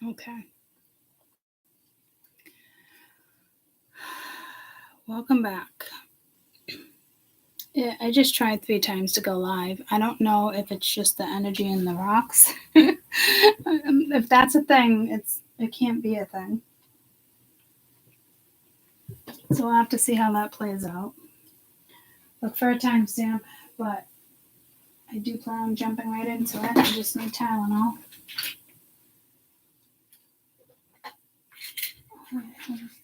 Okay. Welcome back. Yeah, I just tried 3 times to go live. I don't know if it's just the energy in the rocks. If that's a thing, it can't be a thing. So we'll have to see how that plays out. Look for a timestamp, but I do plan on jumping right into it. I just need Tylenol.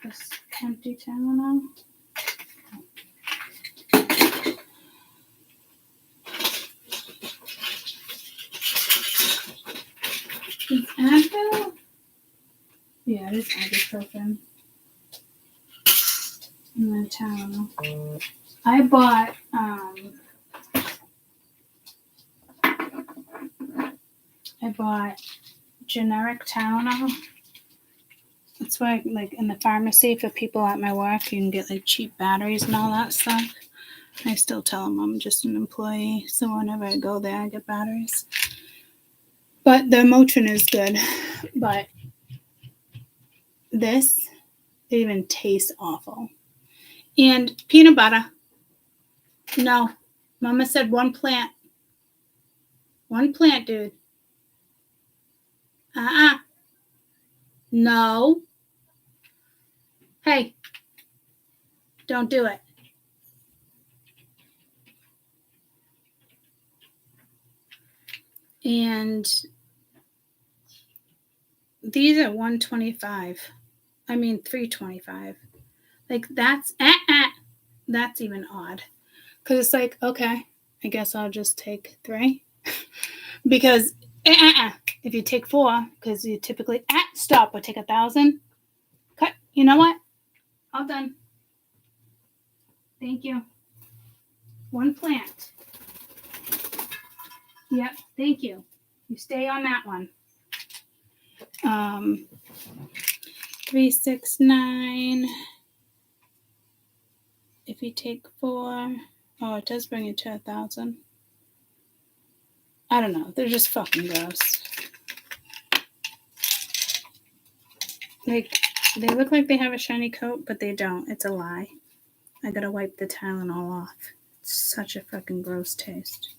This empty Tylenol. Is Advil? Yeah, it is ibuprofen. And then Tylenol. I bought generic Tylenol. That's why, like, in the pharmacy for people at my work, you can get like cheap batteries and all that stuff. I still tell them I'm just an employee, so whenever I go there, I get batteries. But the Motrin is good. But this, it even tastes awful. And peanut butter. No. Mama said 1 plant. 1 plant, dude. No. Hey. Don't do it. And these are $125. I mean $3.25. Like that's even odd. Because it's like, okay, I guess I'll just take 3. Because if you take 4, because you typically stop or take 1,000. Cut. You know what? All done. Thank you. 1 plant. Yep, thank you. You stay on that one. 369. If you take 4, oh, it does bring it to 1,000. I don't know. They're just fucking gross. Like, they look like they have a shiny coat, but they don't. It's a lie. I gotta wipe the Tylenol off. It's such a fucking gross taste.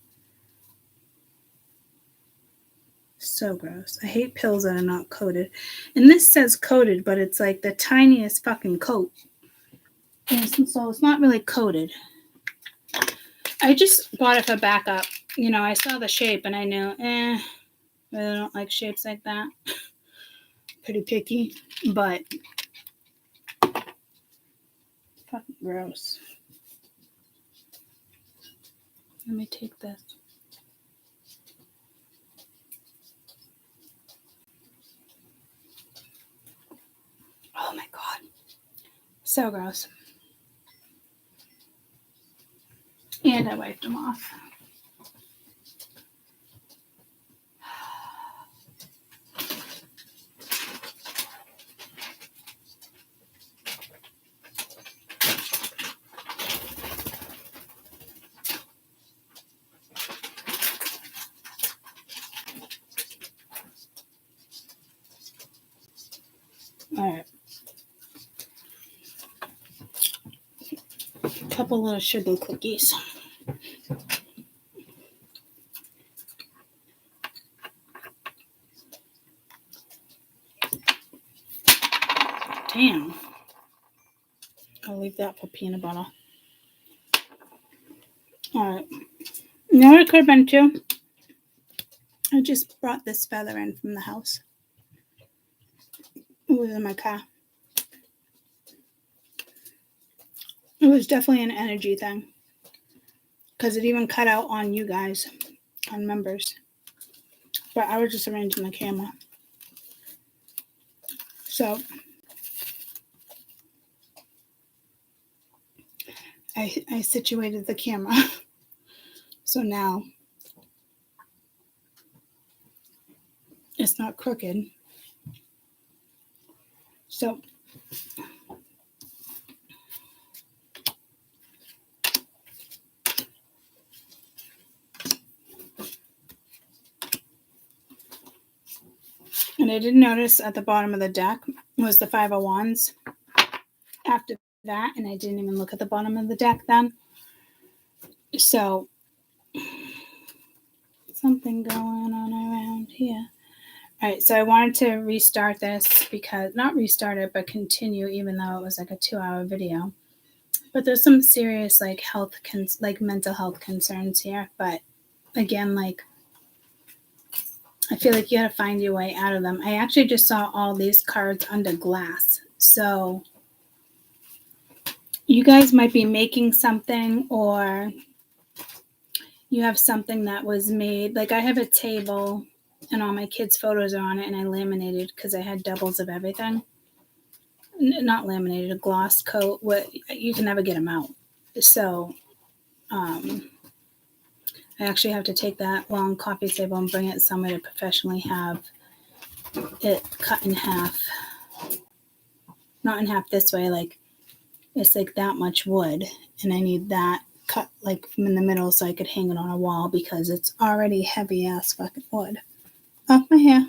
So gross. I hate pills that are not coated. And this says coated, but it's like the tiniest fucking coat. And so it's not really coated. I just bought it for backup. You know, I saw the shape and I knew, I really don't like shapes like that. Pretty picky, but fucking gross. Let me take this. Oh my god. So gross. And I wiped them off. All right. A couple little sugar cookies. Damn. I'll leave that for peanut butter. Alright. You know what it could have been too? I just brought this feather in from the house. It was in my car. It was definitely an energy thing. Because it even cut out on you guys, on members. But I was just arranging the camera. So I situated the camera. So now it's not crooked. So and I did notice at the bottom of the deck was the Five of Wands after that, and I didn't even look at the bottom of the deck then. So, something going on around here. All right, so I wanted to restart this because, not restart it, but continue, even though it was like a 2-hour video. But there's some serious like mental health concerns here. But again, like, I feel like you got to find your way out of them. I actually just saw all these cards under glass. So you guys might be making something, or you have something that was made. Like, I have a table and all my kids' photos are on it, and I laminated because I had doubles of everything. Not laminated, a gloss coat. What, you can never get them out. So I actually have to take that long coffee table and bring it somewhere to professionally have it cut in half. Not in half this way, like it's like that much wood, and I need that cut like from in the middle so I could hang it on a wall because it's already heavy ass fucking wood. Off my hair.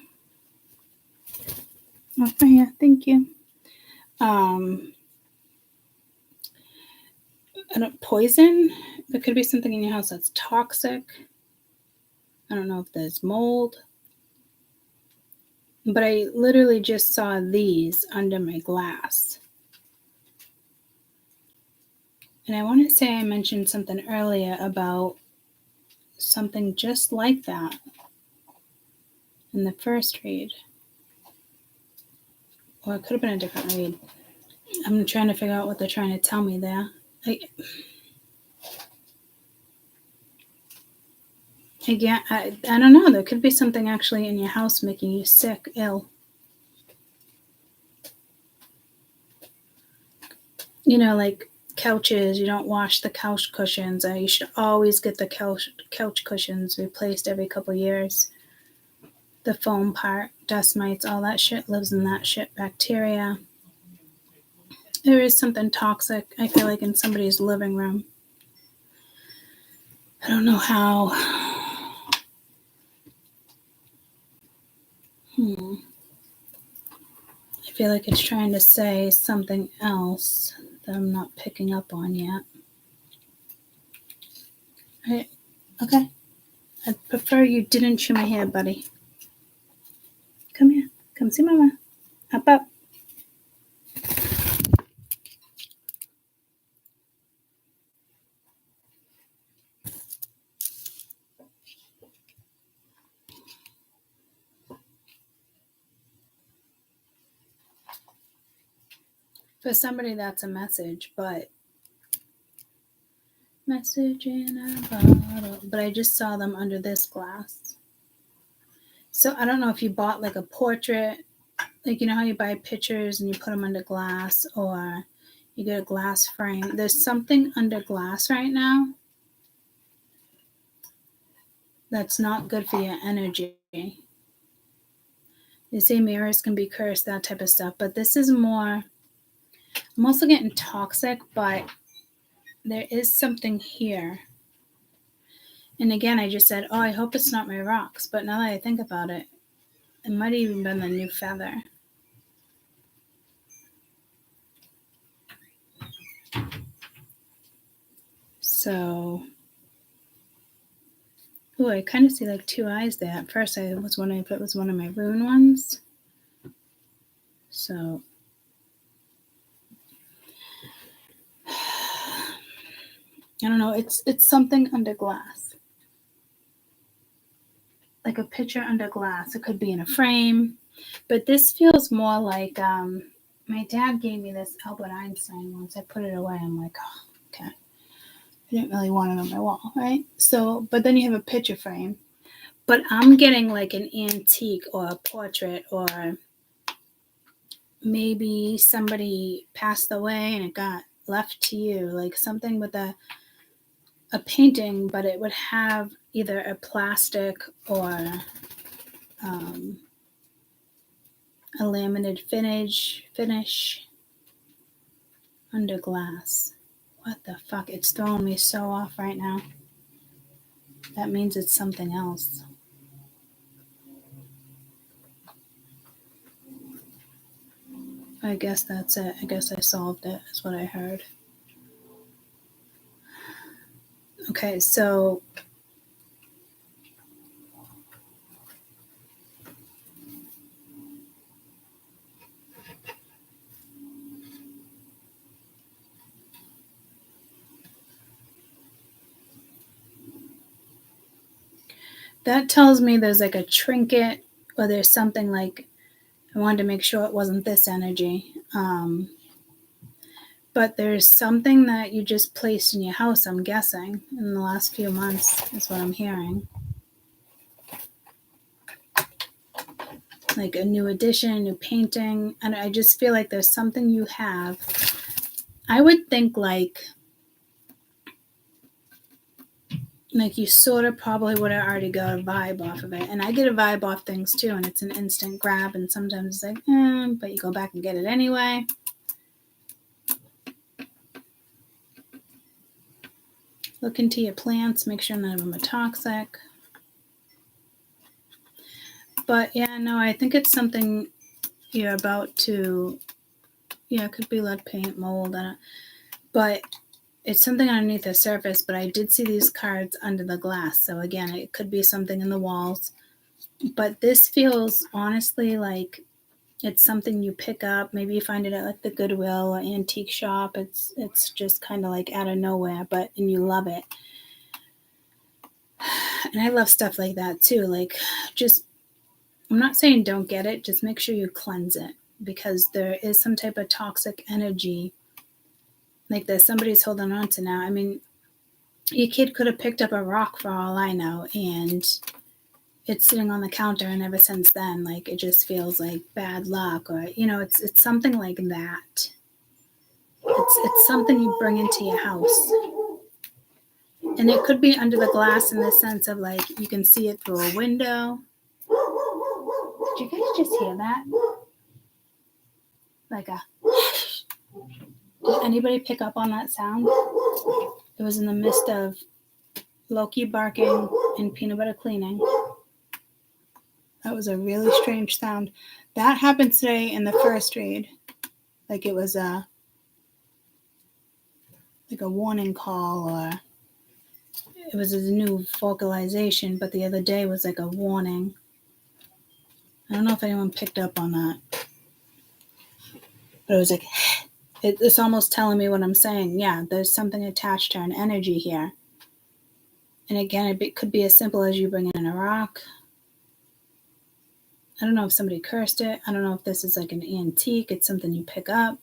Off my hair. Thank you. Poison. There could be something in your house that's toxic. I don't know if there's mold. But I literally just saw these under my glass. And I want to say I mentioned something earlier about something just like that in the first read. Or it could have been a different read. I'm trying to figure out what they're trying to tell me there. Again, I don't know. There could be something actually in your house making you sick, ill. You know, like couches, you don't wash the couch cushions. You should always get the couch cushions replaced every couple years. The foam part, dust mites, all that shit lives in that shit. Bacteria. There is something toxic, I feel like, in somebody's living room. I don't know how. I feel like it's trying to say something else that I'm not picking up on yet. Right. Okay. I'd prefer you didn't chew my hair, buddy. Come here. Come see Mama. Hop up. For somebody, that's a message, but message in a bottle. But I just saw them under this glass. So I don't know if you bought like a portrait, like, you know how you buy pictures and you put them under glass, or you get a glass frame. There's something under glass right now that's not good for your energy. They say mirrors can be cursed, that type of stuff. But this is more, I'm also getting toxic, but there is something here. And again, I just said, oh, I hope it's not my rocks. But now that I think about it, it might have even been the new feather. So, oh, I kind of see like two eyes there. At first, I was wondering if it was one of my rune ones. So, I don't know. It's something under glass. Like a picture under glass. It could be in a frame. But this feels more like, my dad gave me this Albert Einstein once. I put it away. I'm like, oh, okay. I didn't really want it on my wall, right? So, but then you have a picture frame. But I'm getting like an antique or a portrait, or maybe somebody passed away and it got left to you, like something with a painting, but it would have either a plastic or a laminated finish under glass. What the fuck? It's throwing me so off right now. That means it's something else. I guess that's it. I guess I solved it, is what I heard. Okay, so that tells me there's like a trinket, or there's something like, I wanted to make sure it wasn't this energy. But there's something that you just placed in your house, I'm guessing, in the last few months, is what I'm hearing. Like a new addition, a new painting. And I just feel like there's something you have. I would think like you sort of probably would have already got a vibe off of it. And I get a vibe off things too, and it's an instant grab. And sometimes it's like, but you go back and get it anyway. Look into your plants, make sure none of them are toxic. But yeah, no, I think it's something you're about to, it could be lead paint, mold, but it's something underneath the surface. But I did see these cards under the glass. So again, it could be something in the walls. But this feels honestly like it's something you pick up. Maybe you find it at like the Goodwill or antique shop. It's just kind of like out of nowhere, and you love it. And I love stuff like that too. Like, just, I'm not saying don't get it, just make sure you cleanse it, because there is some type of toxic energy like that somebody's holding on to now. I mean, your kid could have picked up a rock for all I know, and it's sitting on the counter, and ever since then, like, it just feels like bad luck, or it's something like that. It's something you bring into your house, and it could be under the glass in the sense of like you can see it through a window. Did you guys just hear that? Like a did anybody pick up on that sound? It was in the midst of Loki barking and peanut butter cleaning. That was a really strange sound. That happened today in the first read. Like it was a warning call, or it was a new vocalization, but the other day was like a warning. I don't know if anyone picked up on that. But it was like, it's almost telling me what I'm saying. Yeah, there's something attached to an energy here. And again, it could be as simple as you bringing in a rock. I don't know if somebody cursed it. I don't know if this is like an antique. It's something you pick up.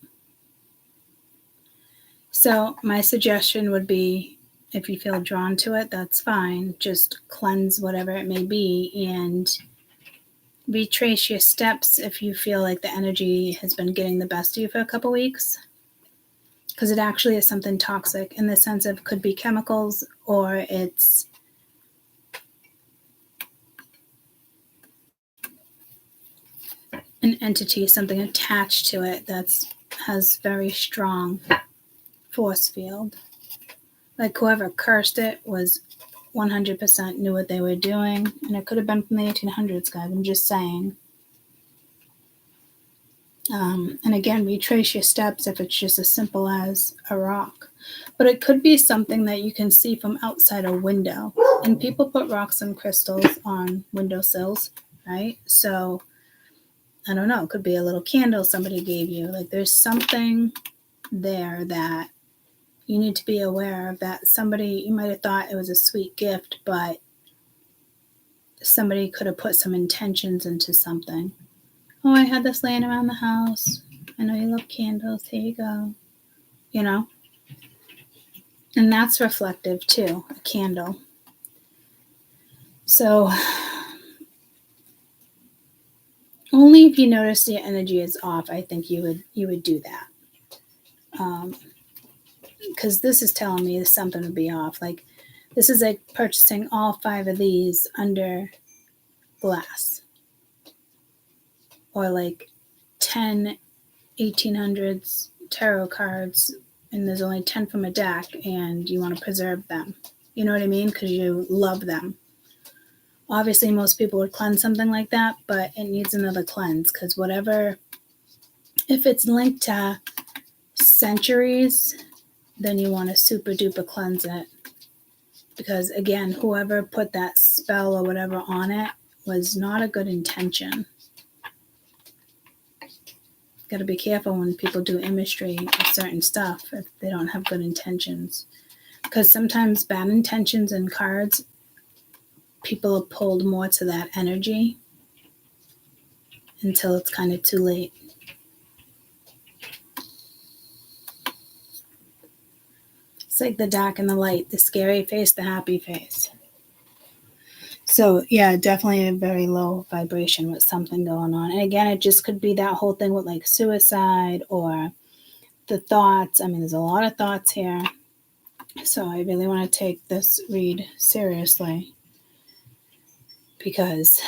So my suggestion would be, if you feel drawn to it, that's fine. Just cleanse whatever it may be and retrace your steps if you feel like the energy has been getting the best of you for a couple weeks. Because it actually is something toxic in the sense of could be chemicals, or it's an entity, something attached to it that has very strong force field. Like whoever cursed it was 100% knew what they were doing. And it could have been from the 1800s, guys. I'm just saying. And again, retrace your steps if it's just as simple as a rock. But it could be something that you can see from outside a window. And people put rocks and crystals on windowsills, right? So, I don't know. It could be a little candle somebody gave you. Like there's something there that you need to be aware of, that somebody, you might have thought it was a sweet gift, but somebody could have put some intentions into something. Oh, I had this laying around the house. I know you love candles. Here you go. And that's reflective too, a candle. So only if you notice the energy is off, I think you would do that. Because this is telling me something would be off. Like this is like purchasing all 5 of these under glass. Or like 10 1800s tarot cards, and there's only 10 from a deck, and you want to preserve them. You know what I mean? Because you love them. Obviously, most people would cleanse something like that, but it needs another cleanse, because whatever If it's linked to centuries, then you want to super duper cleanse it. Because again, whoever put that spell or whatever on it was not a good intention. Got to be careful when people do imagery with certain stuff if they don't have good intentions. Because sometimes bad intentions in cards, people are pulled more to that energy until it's kind of too late. It's like the dark and the light, the scary face, the happy face. So, yeah, definitely a very low vibration with something going on. And again, it just could be that whole thing with like suicide or the thoughts. I mean, there's a lot of thoughts here. So I really want to take this read seriously because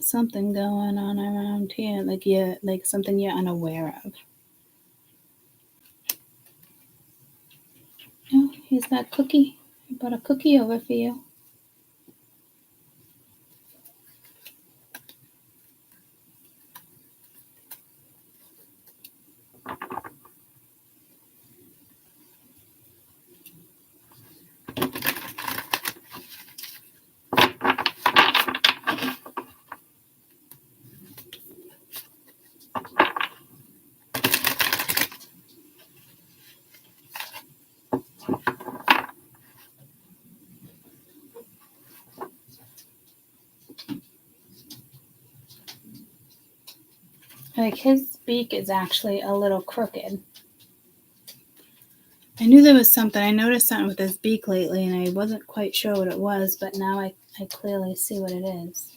something going on around here, like something you're unaware of. Oh, here's that cookie. I brought a cookie over for you. Like his beak is actually a little crooked. I knew there was something. I noticed something with his beak lately, and I wasn't quite sure what it was, but now I clearly see what it is.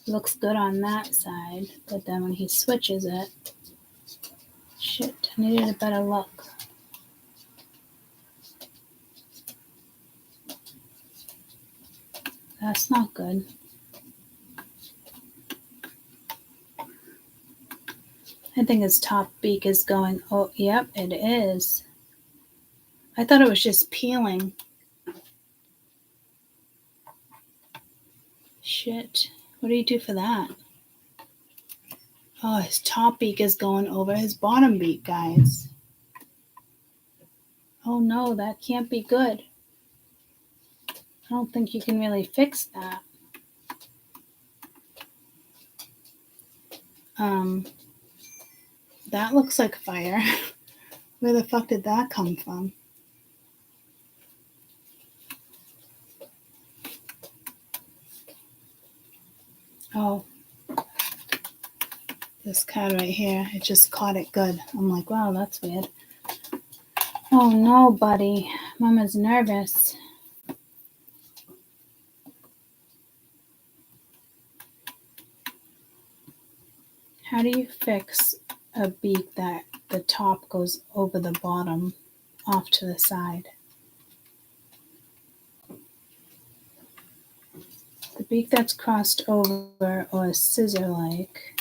It looks good on that side, but then when he switches it, shit, I needed a better look. That's not good. I think his top beak is going, oh, yep, it is. I thought it was just peeling. Shit. What do you do for that? Oh, his top beak is going over his bottom beak, guys. Oh no, that can't be good. I don't think you can really fix that. That looks like fire. Where the fuck did that come from? Oh, this card right here, it just caught it good. I'm like, wow, that's weird. Oh no, buddy. Mama's nervous. How do you fix a beak that the top goes over the bottom off to the side? The beak that's crossed over or scissor-like,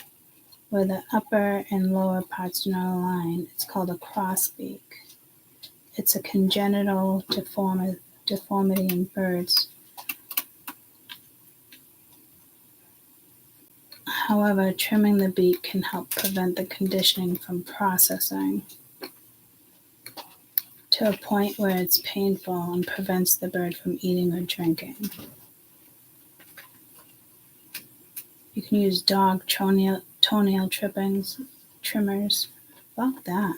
where the upper and lower parts do not align, it's called a cross beak. It's a congenital deformity in birds. However, trimming the beak can help prevent the conditioning from processing to a point where it's painful and prevents the bird from eating or drinking. You can use dog toenail trimmers. Fuck that.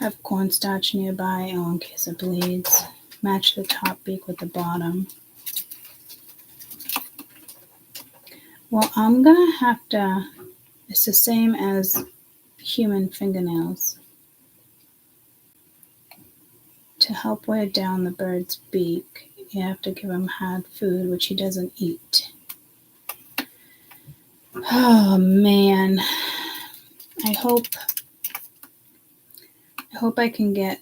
Have cornstarch nearby in case it bleeds. Match the top beak with the bottom. Well, I'm gonna have to, it's the same as human fingernails. To help wear down the bird's beak, you have to give him hard food, which he doesn't eat. Oh man, I hope I can get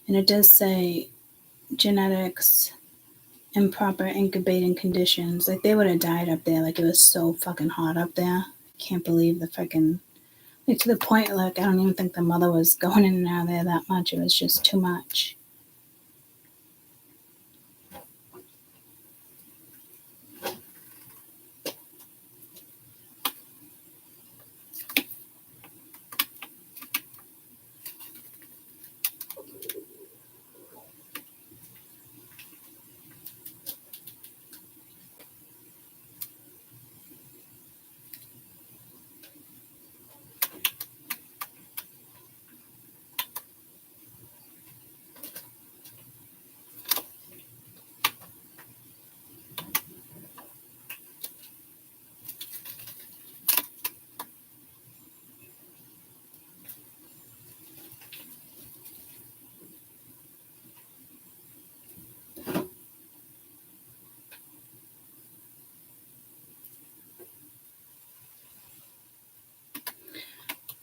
and it does say genetics, improper incubating conditions. Like they would have died up there. Like it was so fucking hot up there. I can't believe the freaking, like to the point like I don't even think the mother was going in and out of there that much. It was just too much.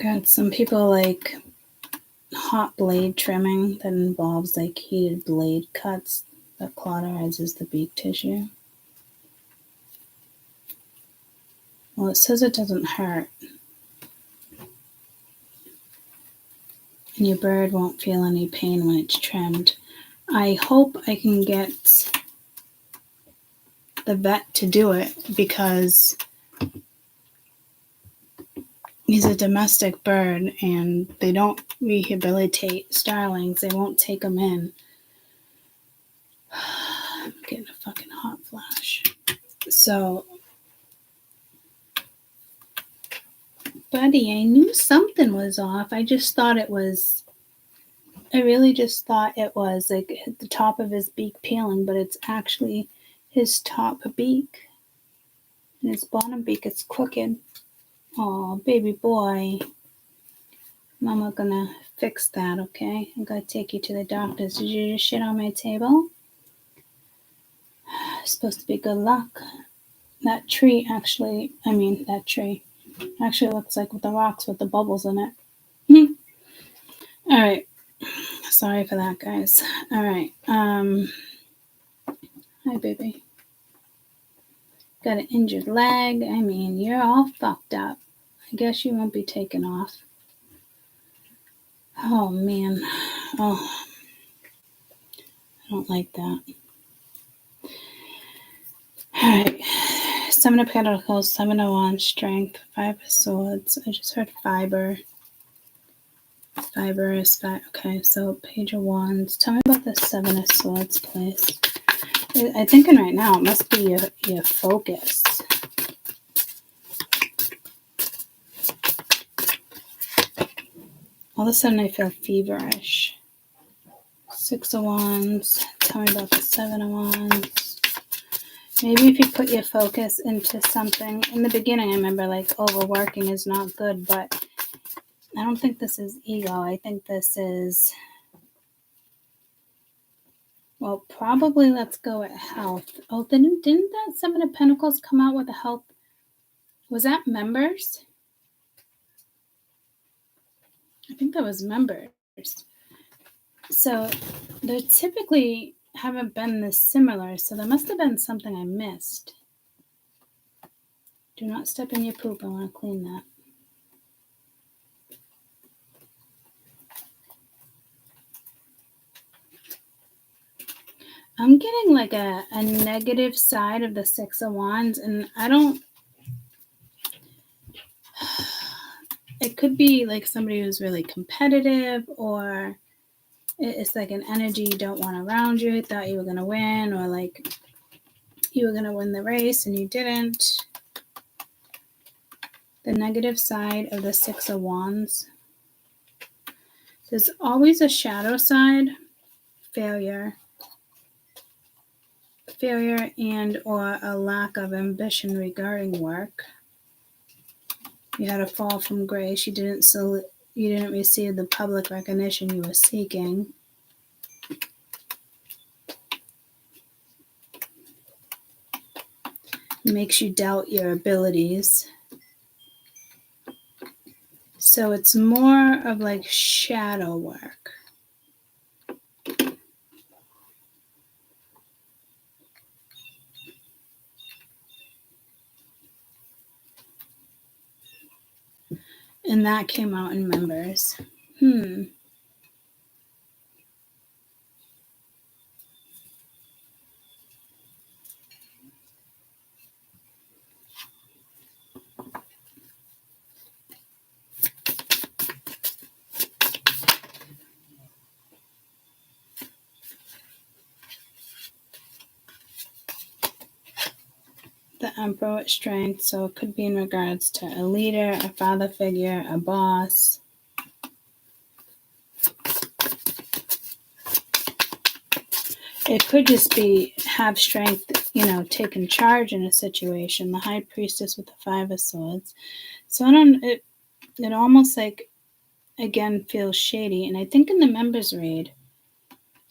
Got some people like hot blade trimming that involves like heated blade cuts that cauterizes the beak tissue. Well, it says it doesn't hurt. And your bird won't feel any pain when it's trimmed. I hope I can get the vet to do it because he's a domestic bird and they don't rehabilitate starlings. They won't take them in. I'm getting a fucking hot flash. So, buddy, I knew something was off. I really just thought it was like the top of his beak peeling, but it's actually his top beak. And his bottom beak is crooked. Oh, baby boy. Mama gonna fix that, okay? I'm gonna take you to the doctors. Did you just shit on my table? It's supposed to be good luck. That tree actually looks like with the rocks with the bubbles in it. Alright. Sorry for that, guys. Alright. Hi, baby. Got an injured leg. I mean, you're all fucked up. I guess you won't be taken off. Oh, man. Oh. I don't like that. Alright. 7 of Pentacles, 7 of Wands, Strength, 5 of Swords. I just heard fiber. Fiber is fat. Okay, so Page of Wands. Tell me about the 7 of Swords, please. I'm thinking right now it must be your focus. All of a sudden I feel feverish. 6 of Wands. Tell me about the 7 of Wands. Maybe if you put your focus into something. In the beginning I remember like overworking is not good, but I don't think this is ego. I think this is, well, probably let's go at health. Oh, didn't that 7 of Pentacles come out with a health? Was that members? I think that was members. So they typically haven't been this similar, so there must have been something I missed. Do not step in your poop. I want to clean that. I'm getting like a negative side of the 6 of Wands, and I don't... It could be like somebody who's really competitive, or it's like an energy you don't want around you. Thought you were going to win, or like you were going to win the race and you didn't. The negative side of the 6 of Wands. There's always a shadow side, failure and or a lack of ambition regarding work. You had a fall from grace. You didn't receive the public recognition you were seeking. It makes you doubt your abilities. So it's more of like shadow work. And that came out in members. The Emperor with Strength, so it could be in regards to a leader, a father figure, a boss. It could just be have strength, taking charge in a situation. The High Priestess with the 5 of Swords. So it almost like, again, feels shady. And I think in the members read,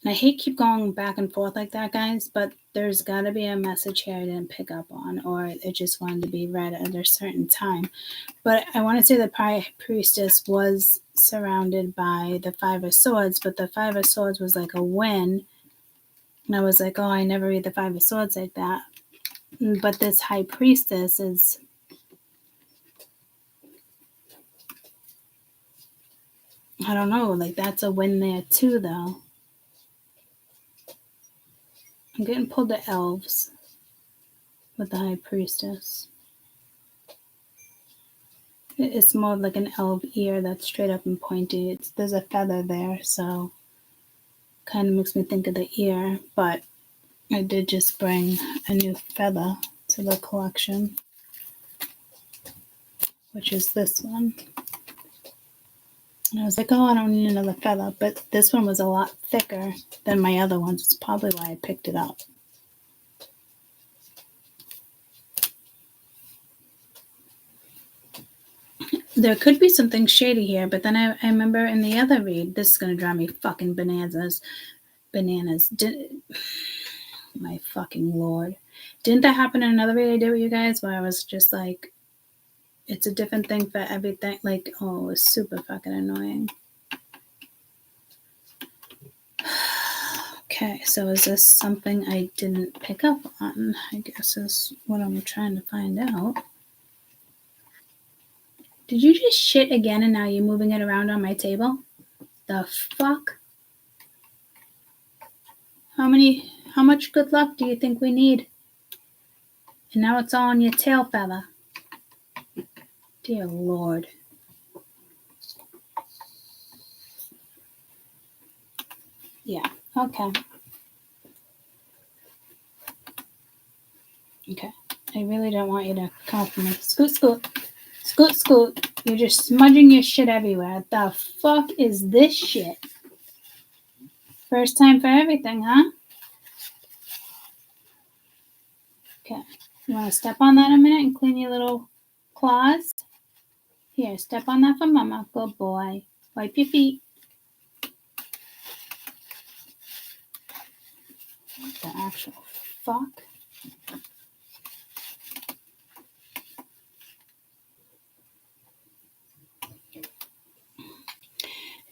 And I hate keep going back and forth like that, guys, but there's got to be a message here I didn't pick up on, or it just wanted to be read at a certain time. But I want to say the High Priestess was surrounded by the Five of Swords, but the Five of Swords was like a win. And I was like, oh, I never read the Five of Swords like that. But this High Priestess is... I don't know, like that's a win there too, though. I'm getting pulled to elves with the High Priestess. It's more like an elf ear that's straight up and pointy. There's a feather there, so kind of makes me think of the ear. But I did just bring a new feather to the collection, which is this one. And I was like, oh, I don't need another feather. But this one was a lot thicker than my other ones. It's probably why I picked it up. There could be something shady here, but then I remember in the other read, this is going to drive me fucking bananas. My fucking lord. Didn't that happen in another read I did with you guys where I was just like, it's a different thing for everything? Like, oh, it was super fucking annoying. Okay, so is this something I didn't pick up on? I guess is what I'm trying to find out. Did you just shit again and now you're moving it around on my table? The fuck? How much good luck do you think we need? And now it's all on your tail feather. Dear Lord. Yeah, okay. Okay. I really don't want you to come for me. Scoot, scoot. Scoot, scoot. You're just smudging your shit everywhere. The fuck is this shit? First time for everything, huh? Okay. You want to step on that a minute and clean your little claws? Here, step on that for Mama. Good boy. Wipe your feet. What the actual fuck?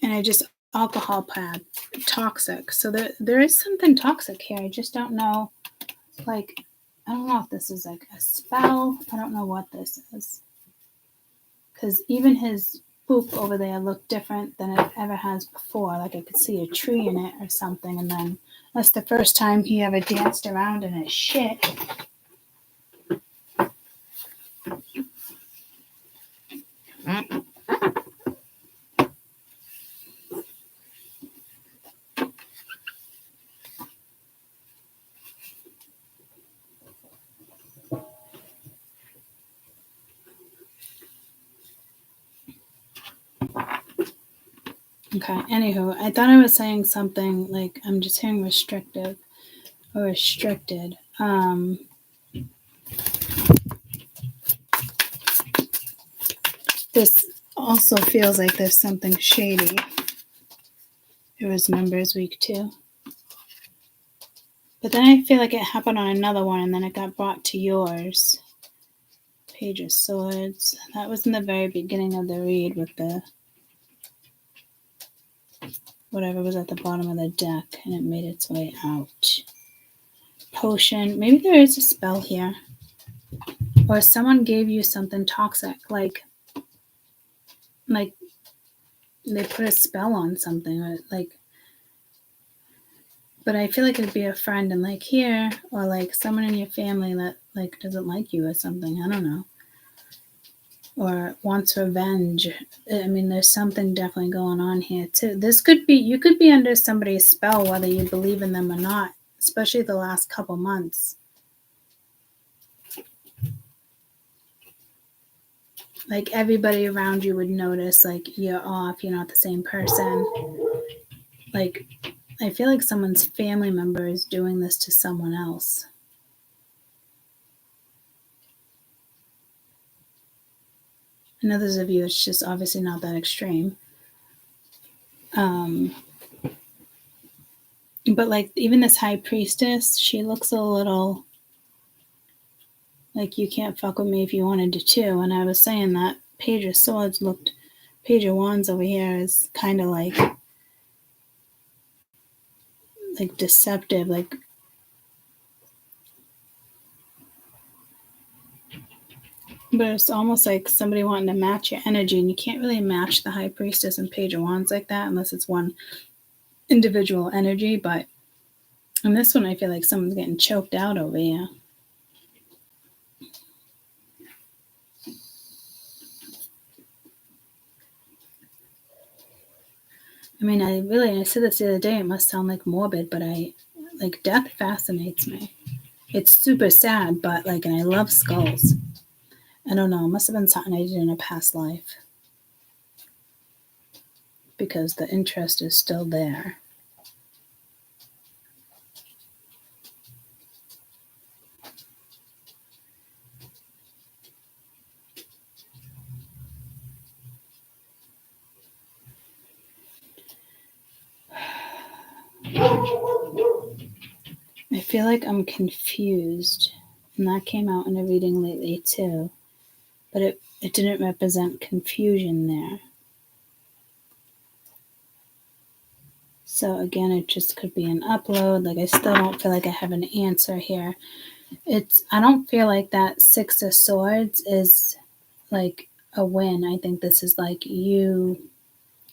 And I just alcohol pad. Toxic. So there is something toxic here. I just don't know. Like, I don't know if this is like a spell. I don't know what this is. Because even his poop over there looked different than it ever has before. Like I could see a tree in it or something. And then that's the first time he ever danced around in his shit. Okay, anywho, I thought I was saying something like I'm just hearing restrictive or restricted. This also feels like there's something shady. It was Members Week too. But then I feel like it happened on another one and then it got brought to yours. Page of Swords. That was in the very beginning of the read with the whatever was at the bottom of the deck and it made its way out. Potion. Maybe there is a spell here. Or someone gave you something toxic. Like they put a spell on something. Or like, but I feel like it'd be a friend and like here, or like someone in your family that like doesn't like you or something. I don't know. Or wants revenge. I mean, there's something definitely going on here too. This could be, you could be under somebody's spell whether you believe in them or not, especially the last couple months. Like everybody around you would notice like you're off, you're not the same person. Like I feel like someone's family member is doing this to someone else. And others of you, it's just obviously not that extreme. But like even this high priestess, she looks a little like you can't fuck with me if you wanted to too. And I was saying that Page of Swords looked, Page of Wands over here is kind of like deceptive, like but it's almost like somebody wanting to match your energy, and you can't really match the High Priestess and Page of Wands like that unless it's one individual energy. But in this one, I feel like someone's getting choked out over here. I mean, I said this the other day, it must sound like morbid, but death fascinates me. It's super sad, but and I love skulls. I don't know, it must have been something I did in a past life. Because the interest is still there. I feel like I'm confused, and that came out in a reading lately too, but it didn't represent confusion there. So again, it just could be an upload. I still don't feel like I have an answer here. I don't feel like that Six of Swords is like a win. I think this is like you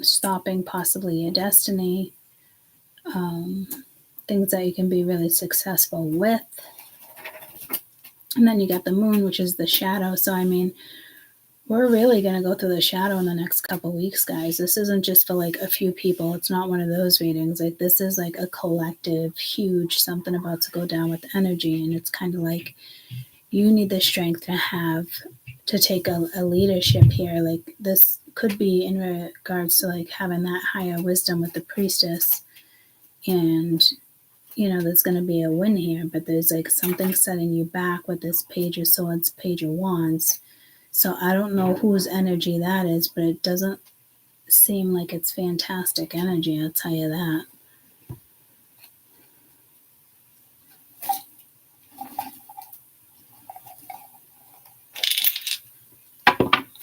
stopping possibly your destiny, things that you can be really successful with. And then you got the Moon, which is the shadow. So, I mean, we're really going to go through the shadow in the next couple of weeks, guys. This isn't just for a few people. It's not one of those readings. This is a collective, huge something about to go down with energy. And it's kind of like you need the strength to take a leadership here. This could be in regards to having that higher wisdom with the priestess. And there's going to be a win here, but there's something setting you back with this Page of Swords, Page of Wands. So I don't know whose energy that is, but it doesn't seem like it's fantastic energy, I'll tell you that.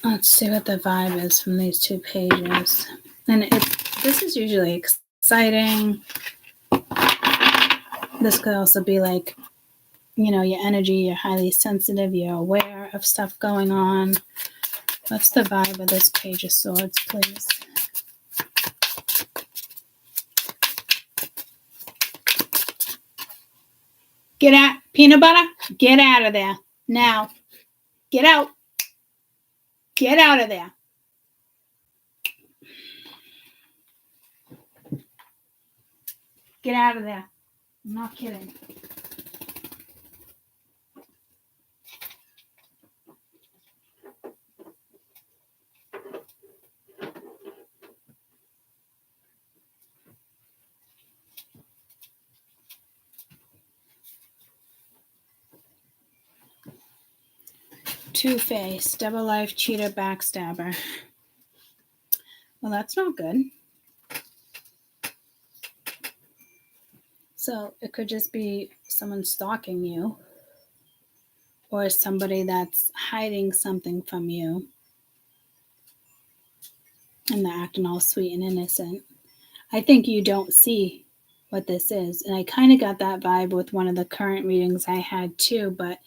Let's see what the vibe is from these two pages. And this is usually exciting. This could also be your energy, you're highly sensitive, you're aware of stuff going on. What's the vibe of this Page of Swords, please? Get out, peanut butter, get out of there. Now, get out. Get out of there. Get out of there. I'm not kidding. Two-faced, double life, cheater, backstabber. Well, that's not good. So it could just be someone stalking you or somebody that's hiding something from you and they're acting all sweet and innocent. I think you don't see what this is. And I kind of got that vibe with one of the current readings I had too, but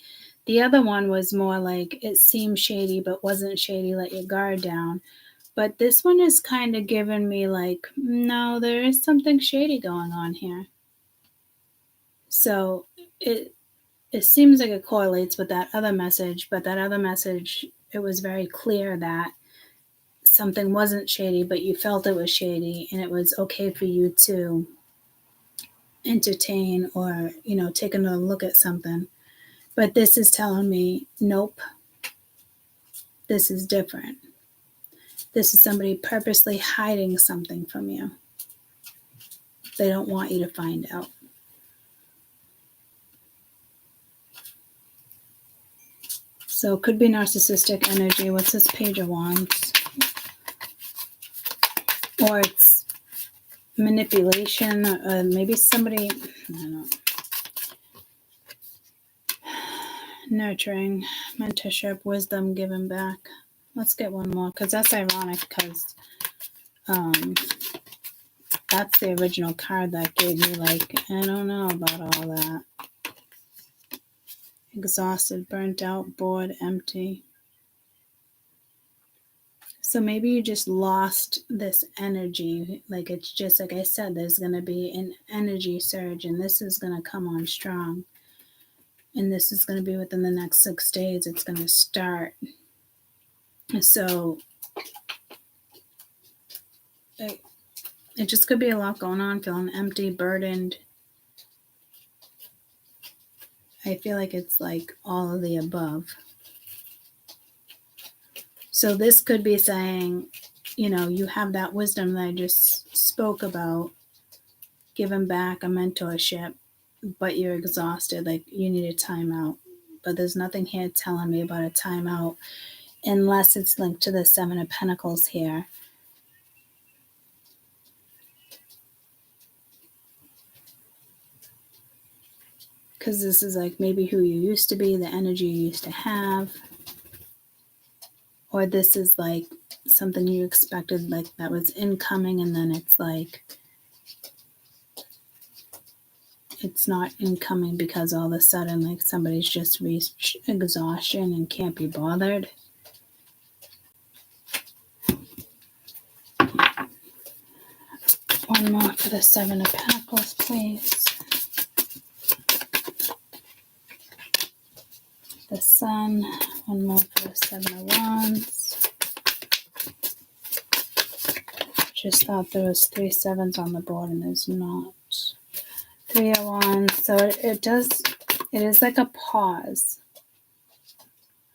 the other one was more it seemed shady but wasn't shady, let your guard down. But this one is kind of giving me no, there is something shady going on here. So it seems like it correlates with that other message, but that other message, it was very clear that something wasn't shady, but you felt it was shady, and it was okay for you to entertain or, take another look at something. But this is telling me, nope, this is different. This is somebody purposely hiding something from you. They don't want you to find out. So it could be narcissistic energy. What's this Page of Wands? Or it's manipulation, maybe somebody, I don't know, nurturing, mentorship, wisdom given back. Let's get one more, because that's ironic, because that's the original card that gave me, like, I don't know about all that. Exhausted, burnt out, bored, empty. So maybe you just lost this energy. Like, it's just, like I said, there's going to be an energy surge, and this is going to come on strong. And this is going to be within the next 6 days. It's going to start. So it just could be a lot going on, feeling empty, burdened. I feel like it's like all of the above. So this could be saying, you know, you have that wisdom that I just spoke about, giving back a mentorship, but you're exhausted, like you need a timeout. But there's nothing here telling me about a timeout unless it's linked to the Seven of Pentacles here. Because this is like maybe who you used to be, the energy you used to have. Or this is like something you expected, like that was incoming, and then it's like it's not incoming because all of a sudden, like somebody's just reached exhaustion and can't be bothered. One more for the Seven of Pentacles, please. The Sun. One more for the Seven of Wands. Just thought there was 3 sevens on the board, and there's not. 3 of Wands. So it is like a pause.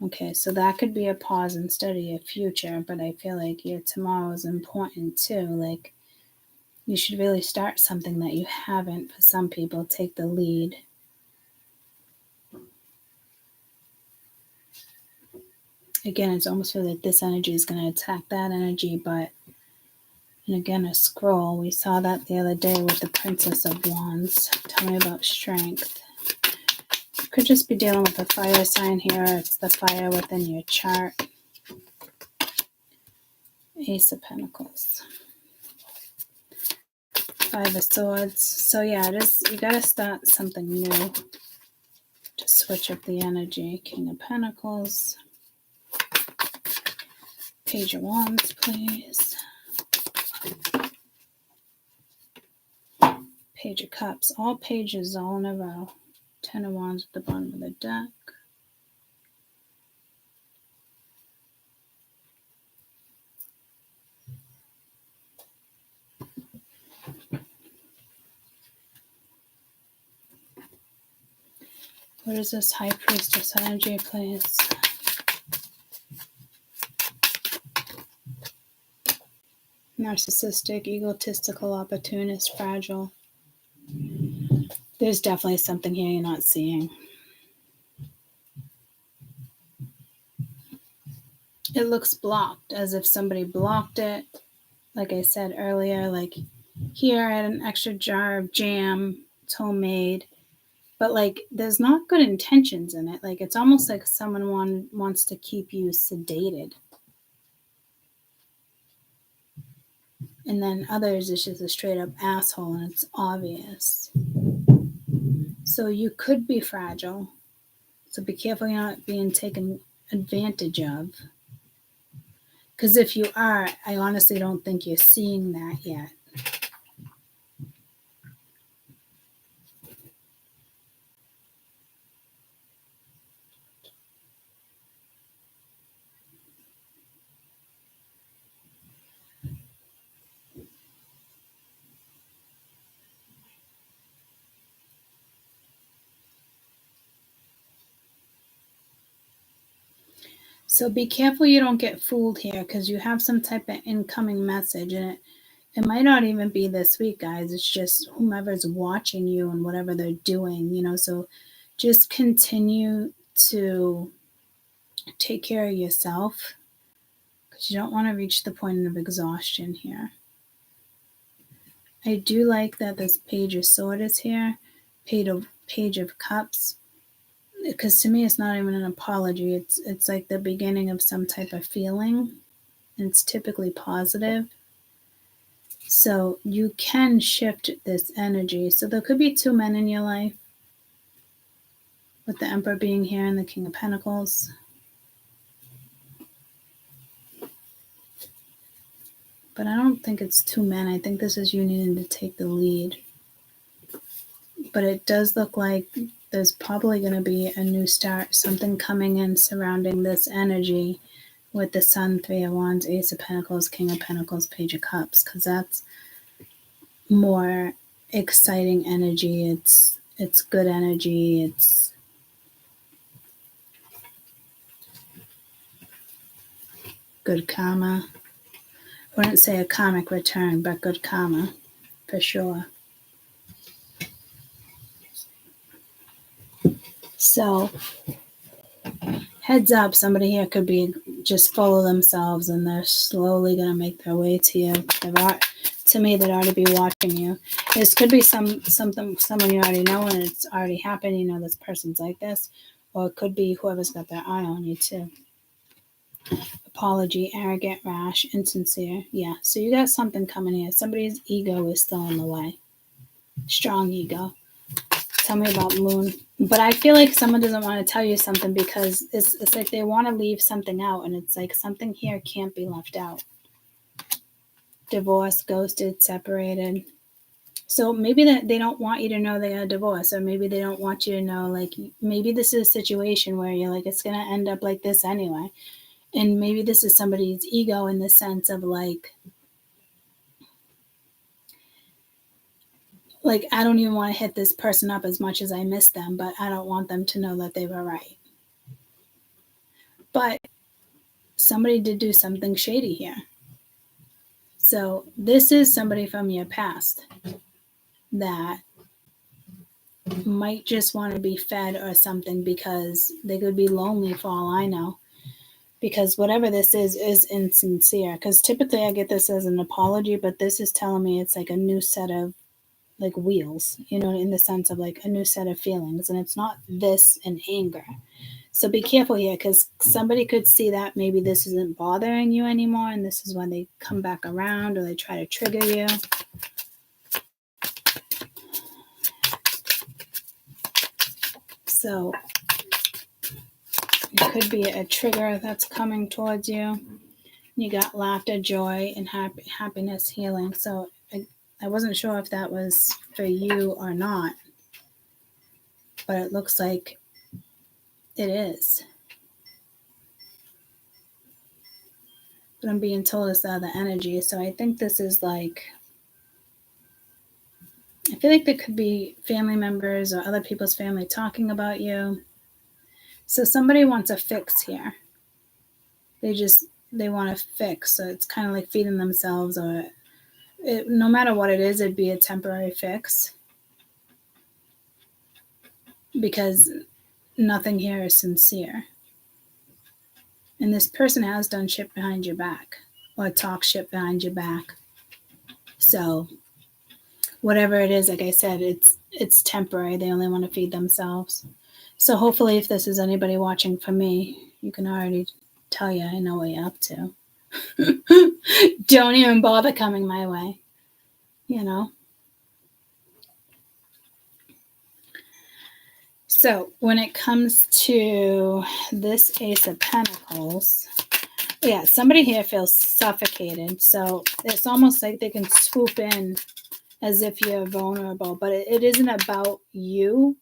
Okay, so that could be a pause instead of your future, but I feel like your tomorrow is important too. Like, you should really start something that you haven't. For some people, take the lead. Again, it's almost feel like this energy is going to attack that energy, but, and again, a scroll. We saw that the other day with the Princess of Wands. Tell me about strength. Could just be dealing with a fire sign here. It's the fire within your chart. Ace of Pentacles. 5 of Swords. So yeah, it is, you got to start something new to switch up the energy. King of Pentacles. Page of Wands, please. Page of Cups. All pages all in a row. 10 of Wands at the bottom of the deck. What is this High Priestess energy, please? Narcissistic, egotistical, opportunist, fragile. There's definitely something here you're not seeing. It looks blocked, as if somebody blocked it. Like I said earlier, like here I had an extra jar of jam. It's homemade. But like there's not good intentions in it. Like it's almost like someone wants to keep you sedated. And then others, it's just a straight up asshole and it's obvious. So you could be fragile. So be careful you're not being taken advantage of. Because if you are, I honestly don't think you're seeing that yet. So be careful you don't get fooled here, because you have some type of incoming message, and it might not even be this week, guys. It's just whomever's watching you and whatever they're doing, you know. So just continue to take care of yourself, because you don't want to reach the point of exhaustion here. I do like that this Page of Swords is here, Page of Cups, because to me it's not even an apology. It's like the beginning of some type of feeling, and it's typically positive. So you can shift this energy. So there could be two men in your life, with the Emperor being here and the King of Pentacles. But I don't think it's two men. I think this is you needing to take the lead. But it does look like there's probably going to be a new start, something coming in surrounding this energy with the Sun, Three of Wands, Ace of Pentacles, King of Pentacles, Page of Cups, because that's more exciting energy. It's good energy. It's good karma. I wouldn't say a karmic return, but good karma for sure. So heads up, somebody here could be just full of themselves and they're slowly going to make their way to you. To me, they'd already be watching you. This could be someone you already know and it's already happened. You know, this person's like this. Or it could be whoever's got their eye on you too. Apology, arrogant, rash, insincere. Yeah, so you got something coming here. Somebody's ego is still in the way. Strong ego. Tell me about Moon. But I feel like someone doesn't want to tell you something because it's like they want to leave something out, and it's like something here can't be left out. Divorced, ghosted, separated. So maybe that they don't want you to know they got a divorce, or maybe they don't want you to know, like, maybe this is a situation where you're like, it's going to end up like this anyway. And maybe this is somebody's ego in the sense of like I don't even want to hit this person up as much as I miss them, but I don't want them to know that they were right. But somebody did do something shady here. So this is somebody from your past that might just want to be fed or something because they could be lonely for all I know. Because whatever this is insincere. Because typically I get this as an apology, but this is telling me it's like a new set of like wheels, you know, in the sense of like a new set of feelings. And it's not this and anger. So be careful here because somebody could see that maybe this isn't bothering you anymore. And this is when they come back around or they try to trigger you. So it could be a trigger that's coming towards you. You got laughter, joy, and happiness, healing. So I wasn't sure if that was for you or not, but it looks like it is. But I'm being told it's the other energy. So I think this is like, I feel like there could be family members or other people's family talking about you. So somebody wants a fix here. They want to fix. So it's kind of like feeding themselves, or no matter what it is, it'd be a temporary fix. Because nothing here is sincere. And this person has done shit behind your back or talk shit behind your back. So whatever it is, like I said, it's temporary. They only want to feed themselves. So hopefully if this is anybody watching for me, you can already tell you I know what you're up to. Don't even bother coming my way, you know? So when it comes to this Ace of Pentacles, yeah, somebody here feels suffocated. So it's almost like they can swoop in as if you're vulnerable, but it isn't about you.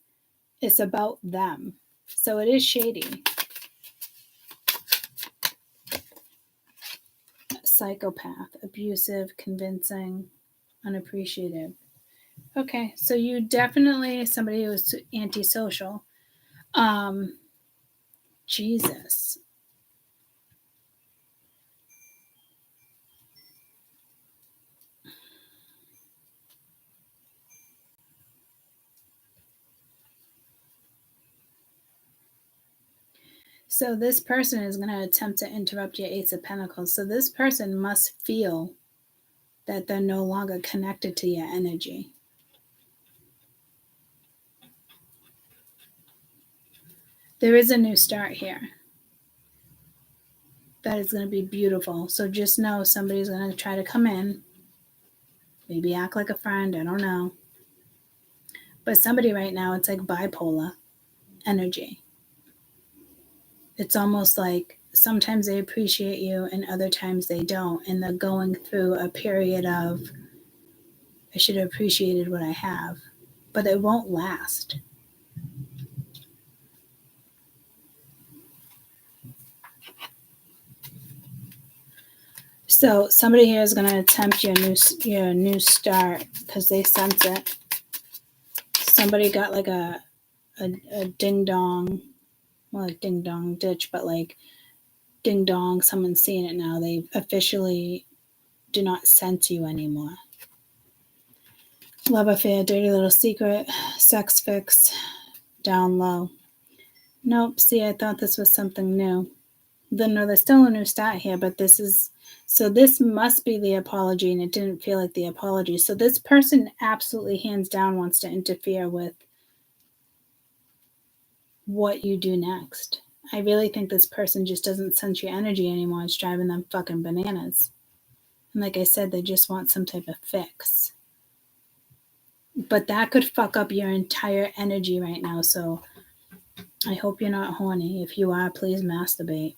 It's about them. So it is shady. Psychopath, abusive, convincing, unappreciative. Okay, so you definitely somebody who's antisocial. Jesus. So this person is going to attempt to interrupt your Ace of Pentacles. So this person must feel that they're no longer connected to your energy. There is a new start here. That is going to be beautiful. So just know somebody's going to try to come in, maybe act like a friend, I don't know. But somebody right now, it's like bipolar energy. It's almost like sometimes they appreciate you and other times they don't. And they're going through a period of, I should have appreciated what I have. But it won't last. So somebody here is going to attempt your new start because they sense it. Somebody got like a ding dong, well, like ding dong ditch, but like ding dong, someone's seeing it now. They officially do not sense you anymore. Love affair, dirty little secret, sex fix, down low. Nope, see, I thought this was something new. No, there's still a new start here, but this must be the apology, and it didn't feel like the apology. So this person absolutely hands down wants to interfere with what you do next. I really think this person just doesn't sense your energy anymore. It's driving them fucking bananas. And like I said, they just want some type of fix. But that could fuck up your entire energy right now. So I hope you're not horny. If you are, please masturbate.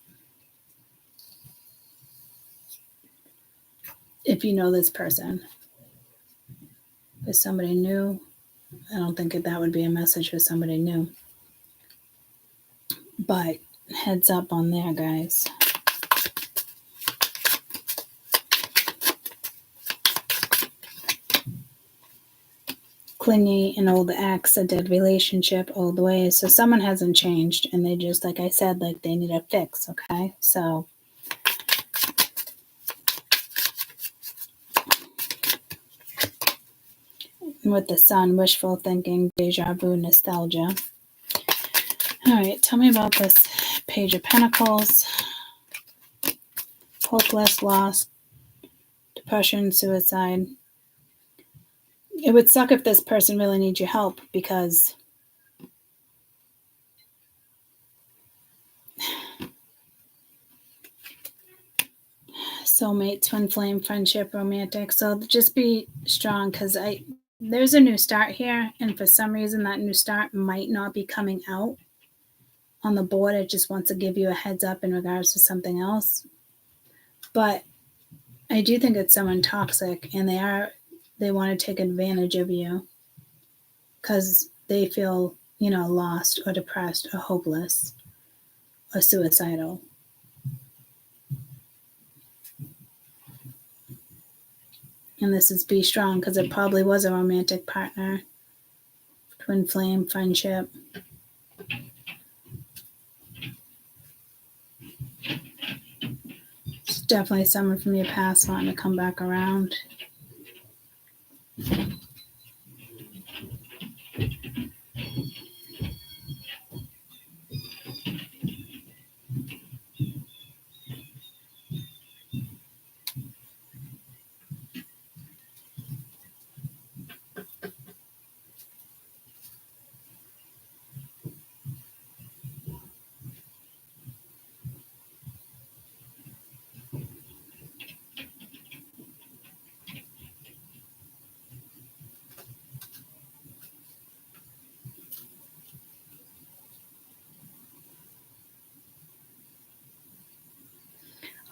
If you know this person. If somebody new, I don't think that would be a message for somebody new. But heads up on there, guys. Clingy, an old ex, a dead relationship, old ways. So someone hasn't changed, and they just, like I said, like they need a fix, okay? So with the sun, wishful thinking, deja vu, nostalgia. All right, tell me about this Page of Pentacles. Hopeless, loss, depression, suicide. It would suck if this person really needs your help because soulmate, twin flame, friendship, romantic. So just be strong because there's a new start here, and for some reason that new start might not be coming out on the board. It just wants to give you a heads up in regards to something else. But I do think it's someone toxic, and they want to take advantage of you because they feel, lost or depressed or hopeless or suicidal. And this is be strong because it probably was a romantic partner. Twin flame, friendship. It's definitely someone from your past wanting to come back around.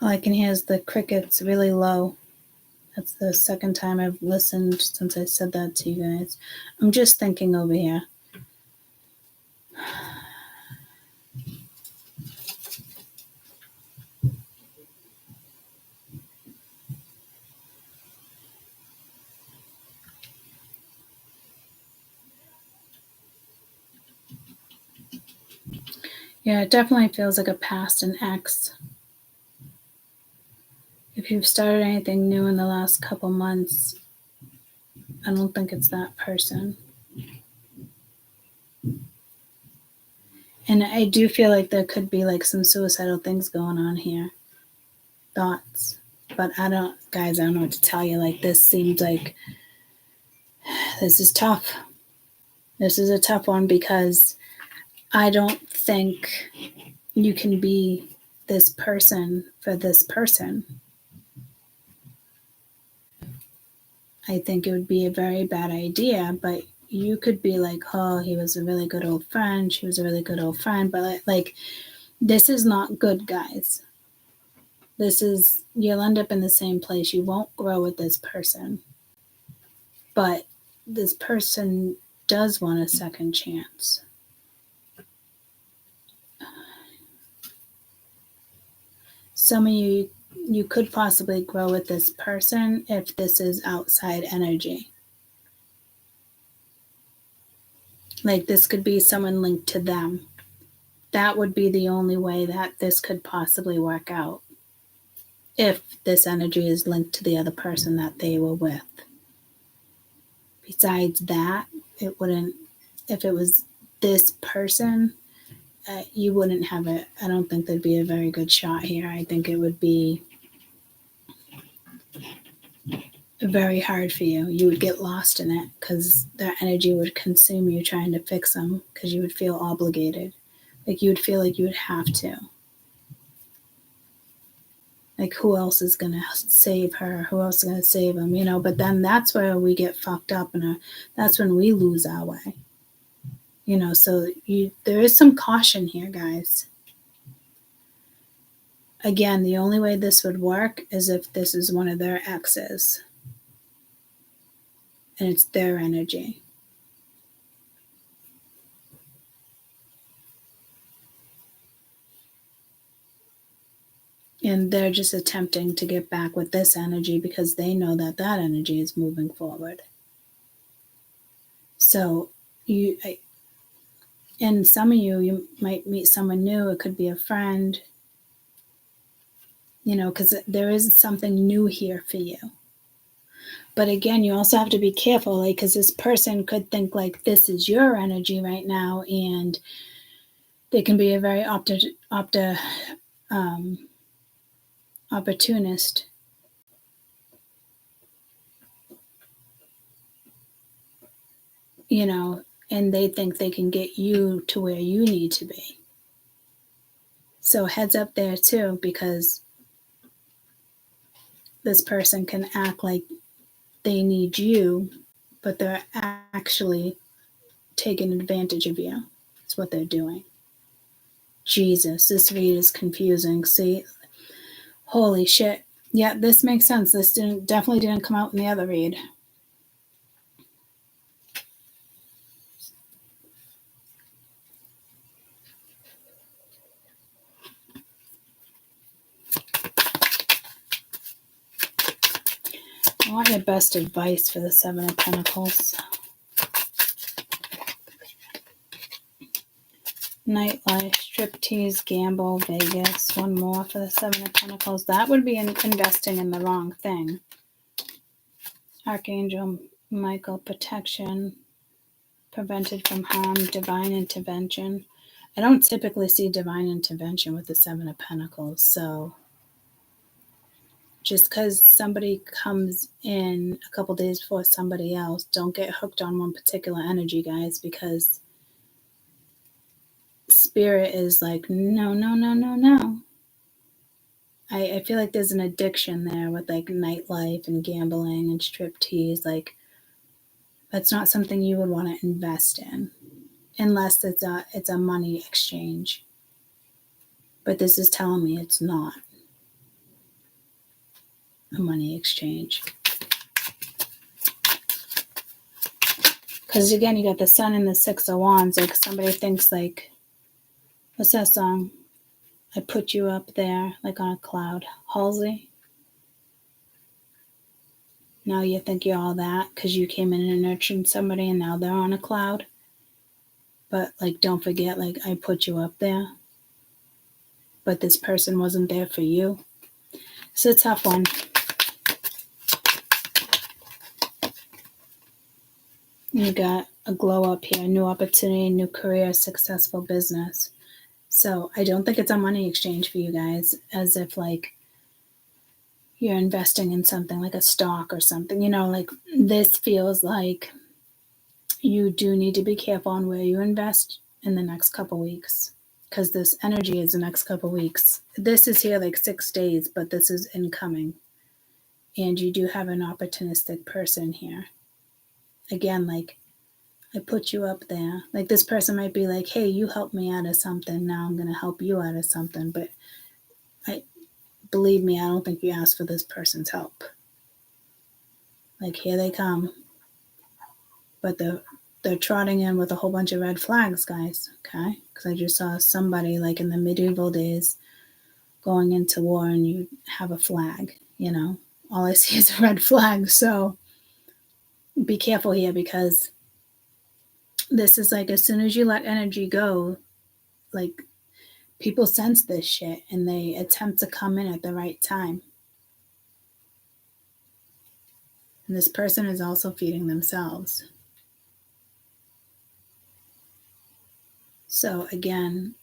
All I can hear is the crickets really low. That's the second time I've listened since I said that to you guys. I'm just thinking over here. Yeah, it definitely feels like a past and ex. If you've started anything new in the last couple months, I don't think it's that person. And I do feel like there could be like some suicidal things going on here. Thoughts. But I don't know what to tell you. Like, this seems like this is tough. This is a tough one because I don't think you can be this person for this person. I think it would be a very bad idea, but you could be like, oh, he was a really good old friend. She was a really good old friend. But like, this is not good, guys. You'll end up in the same place. You won't grow with this person. But this person does want a second chance. Some of you could possibly grow with this person if this is outside energy. Like, this could be someone linked to them. That would be the only way that this could possibly work out. If this energy is linked to the other person that they were with. Besides that, it wouldn't, if it was this person, you wouldn't have it. I don't think there'd be a very good shot here. I think it would be very hard for you. You would get lost in it because their energy would consume you trying to fix them because you would feel obligated. Like, you would feel like you would have to. Like, who else is going to save her? Who else is going to save him? You know, but then that's where we get fucked up, and that's when we lose our way. You know, so there is some caution here, guys. Again, the only way this would work is if this is one of their exes. And it's their energy. And they're just attempting to get back with this energy because they know that that energy is moving forward. So and some of you might meet someone new. It could be a friend, you know, because there is something new here for you. But again, you also have to be careful, like, because this person could think like this is your energy right now, and they can be a very opportunist. You know, and they think they can get you to where you need to be. So heads up there too, because this person can act like they need you, but they're actually taking advantage of you. That's what they're doing. Jesus, this read is confusing. See, holy shit. Yeah, this makes sense. This definitely didn't come out in the other read. I want your best advice for the Seven of Pentacles. Nightlife, striptease, gamble, Vegas. One more for the Seven of Pentacles. That would be investing in the wrong thing. Archangel Michael, protection, prevented from harm, divine intervention. I don't typically see divine intervention with the Seven of Pentacles, so just because somebody comes in a couple days before somebody else, don't get hooked on one particular energy, guys, because Spirit is like, no. I feel like there's an addiction there with like nightlife and gambling and striptease. Like, that's not something you would want to invest in unless it's a money exchange. But this is telling me it's not a money exchange. Because again, you got the Sun and the Six of Wands. Like, somebody thinks like, what's that song? I put you up there like on a cloud. Halsey? Now you think you're all that because you came in and nurtured somebody and now they're on a cloud. But like, don't forget, like, I put you up there. But this person wasn't there for you. It's a tough one. You got a glow up here, new opportunity, new career, successful business. So I don't think it's a money exchange for you guys, as if like you're investing in something like a stock or something, like this feels like you do need to be careful on where you invest in the next couple weeks, because this energy is the next couple weeks. This is here like 6 days, but this is incoming. And you do have an opportunistic person here. Again, like, I put you up there. Like, this person might be like, hey, you helped me out of something. Now I'm going to help you out of something. But believe me, I don't think you asked for this person's help. Like, here they come. But they're trotting in with a whole bunch of red flags, guys. Okay? Because I just saw somebody, like in the medieval days, going into war and you have a flag, All I see is a red flag. So be careful here, because this is like, as soon as you let energy go, like, people sense this shit and they attempt to come in at the right time. And this person is also feeding themselves. So again,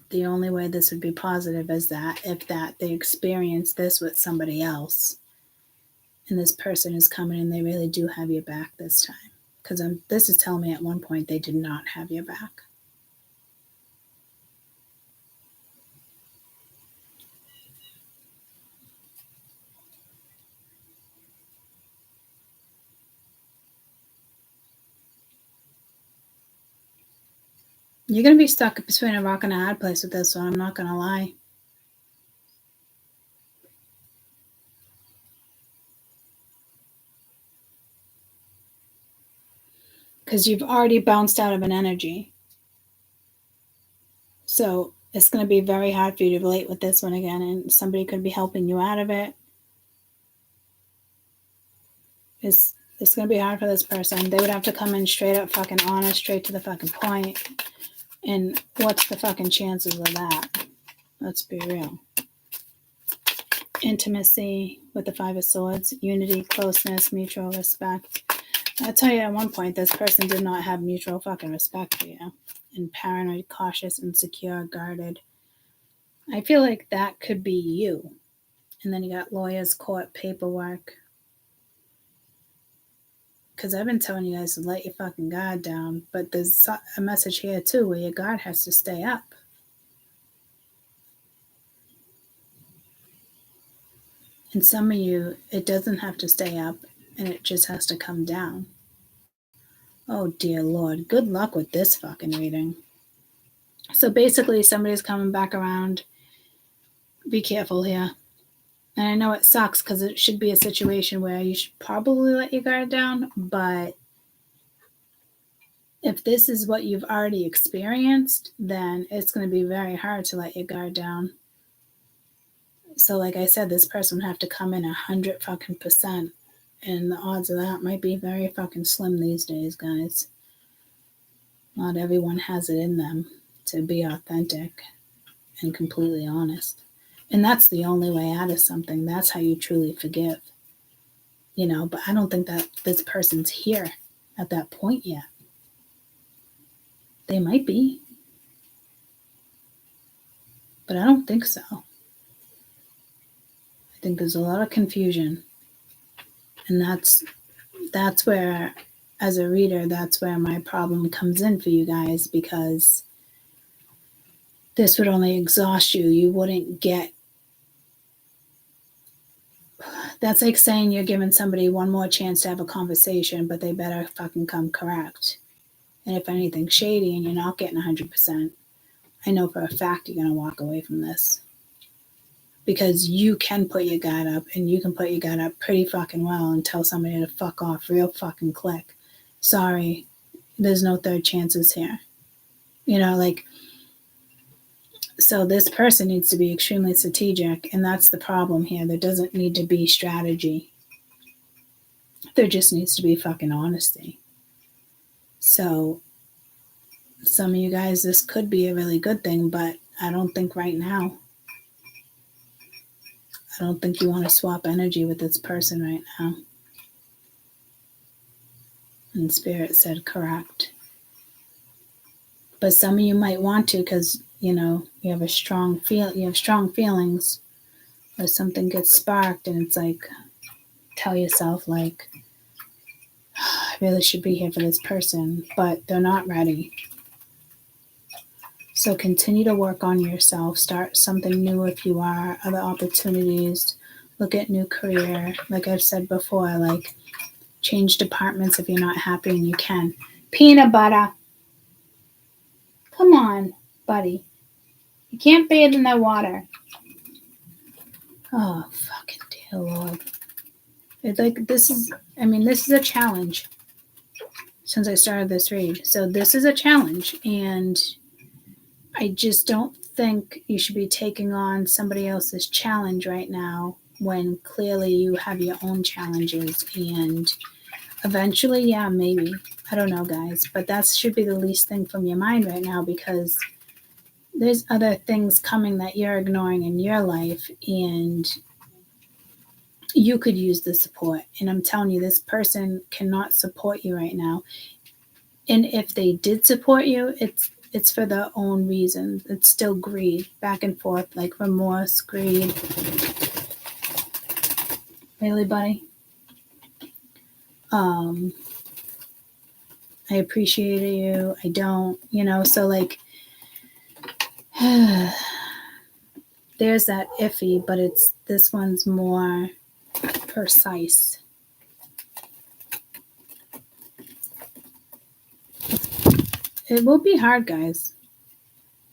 the only way this would be positive is that if they experience this with somebody else, and this person is coming and they really do have your back this time. Because this is telling me at one point they did not have your back. You're going to be stuck between a rock and a hard place with this one, I'm not going to lie. Because you've already bounced out of an energy. So it's going to be very hard for you to relate with this one again, and somebody could be helping you out of it. It's going to be hard for this person. They would have to come in straight up fucking honest, straight to the fucking point. And what's the fucking chances of that? Let's be real. Intimacy with the Five of Swords, unity, closeness, mutual respect. I'll tell you, at one point, this person did not have mutual fucking respect for you. And paranoid, cautious, insecure, guarded. I feel like that could be you. And then you got lawyers, court, paperwork. Because I've been telling you guys to let your fucking guard down. But there's a message here, too, where your guard has to stay up. And some of you, it doesn't have to stay up, and it just has to come down. Oh, dear Lord. Good luck with this fucking reading. So basically, somebody's coming back around. Be careful here. And I know it sucks because it should be a situation where you should probably let your guard down. But if this is what you've already experienced, then it's going to be very hard to let your guard down. So like I said, this person would have to come in 100 fucking %. And the odds of that might be very fucking slim these days, guys. Not everyone has it in them to be authentic and completely honest. And that's the only way out of something. That's how you truly forgive. But I don't think that this person's here at that point yet. They might be. But I don't think so. I think there's a lot of confusion. And that's where, as a reader, that's where my problem comes in for you guys, because this would only exhaust you. You wouldn't get. That's like saying you're giving somebody one more chance to have a conversation, but they better fucking come correct. And if anything's shady and you're not getting 100%, I know for a fact you're going to walk away from this. Because you can put your guard up, and you can put your guard up pretty fucking well and tell somebody to fuck off real fucking quick. Sorry, there's no third chances here. So this person needs to be extremely strategic, and that's the problem here. There doesn't need to be strategy. There just needs to be fucking honesty. So some of you guys, this could be a really good thing, but I don't think right now. I don't think you want to swap energy with this person right now. And Spirit said correct. But some of you might want to, because you have a strong feelings or something gets sparked and it's like, tell yourself like, I really should be here for this person, but they're not ready. So continue to work on yourself. Start something new if you are, other opportunities. Look at new career. Like I've said before, like change departments if you're not happy and you can. Peanut butter. Come on, buddy. You can't bathe in that water. Oh, fucking dear Lord. It's like this is a challenge since I started this read. So this is a challenge, and I just don't think you should be taking on somebody else's challenge right now when clearly you have your own challenges. And eventually, yeah, maybe. I don't know, guys, but that should be the least thing from your mind right now, because there's other things coming that you're ignoring in your life, and you could use the support. And I'm telling you, this person cannot support you right now. And if they did support you, it's for their own reasons. It's still greed, back and forth, like remorse, greed. Really, buddy? I appreciate you. I don't, so like, there's that iffy, but this one's more precise. It will be hard, guys,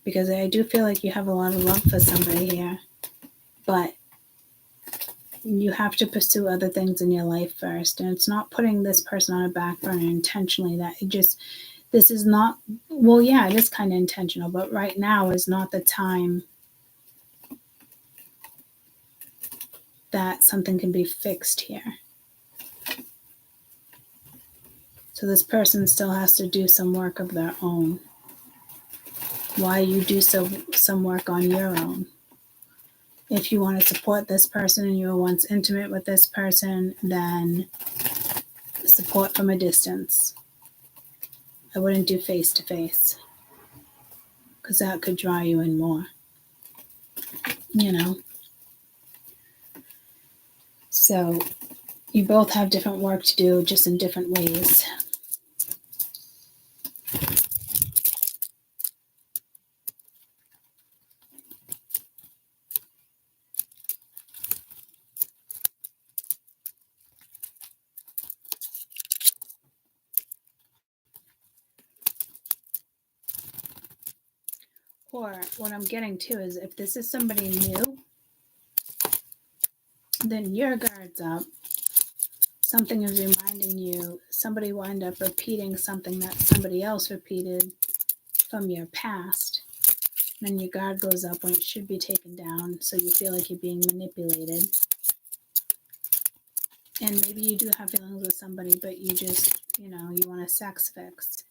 because I do feel like you have a lot of love for somebody here, but you have to pursue other things in your life first. And it's not putting this person on a back burner intentionally. This is not, well, yeah, it is kind of intentional, but right now is not the time that something can be fixed here. So this person still has to do some work of their own, while you do some work on your own. If you want to support this person and you were once intimate with this person, then support from a distance. I wouldn't do face-to-face, because that could draw you in more, So you both have different work to do, just in different ways. Or what I'm getting to is, if this is somebody new, then your guard's up. Something is reminding you, somebody will end up repeating something that somebody else repeated from your past. Then your guard goes up when it should be taken down, so you feel like you're being manipulated. And maybe you do have feelings with somebody, but you just, you want a sex fix.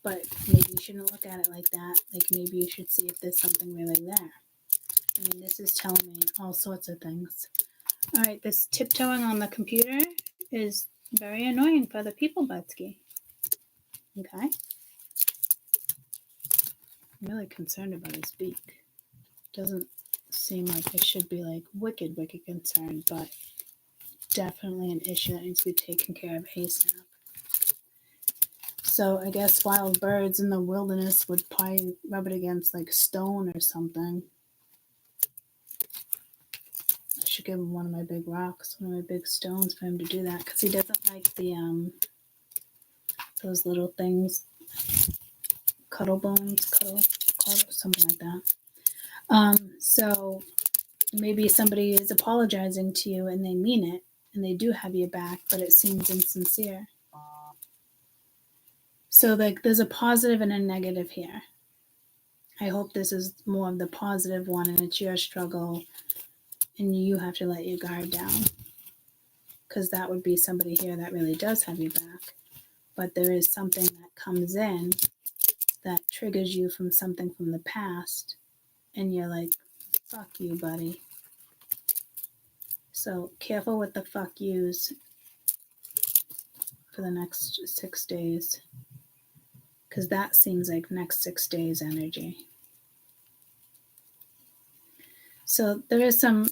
But maybe you shouldn't look at it like that. Like, maybe you should see if there's something really there. This is telling me all sorts of things. All right, this tiptoeing on the computer is very annoying for the people, Butsky. Okay? I'm really concerned about his beak. Doesn't seem like it should be like wicked concerned, but definitely an issue that needs to be taken care of ASAP. So I guess wild birds in the wilderness would probably rub it against like stone or something. I should give him one of my big rocks, one of my big stones for him to do that, because he doesn't like the those little things, cuddle bones, something like that. So maybe somebody is apologizing to you and they mean it and they do have your back, but it seems insincere. So like there's a positive and a negative here. I hope this is more of the positive one, and it's your struggle and you have to let your guard down, because that would be somebody here that really does have your back. But there is something that comes in that triggers you from something from the past, and you're like, fuck you, buddy. So careful with the fuck yous for the next 6 days, because that seems like next 6 days energy. So there is some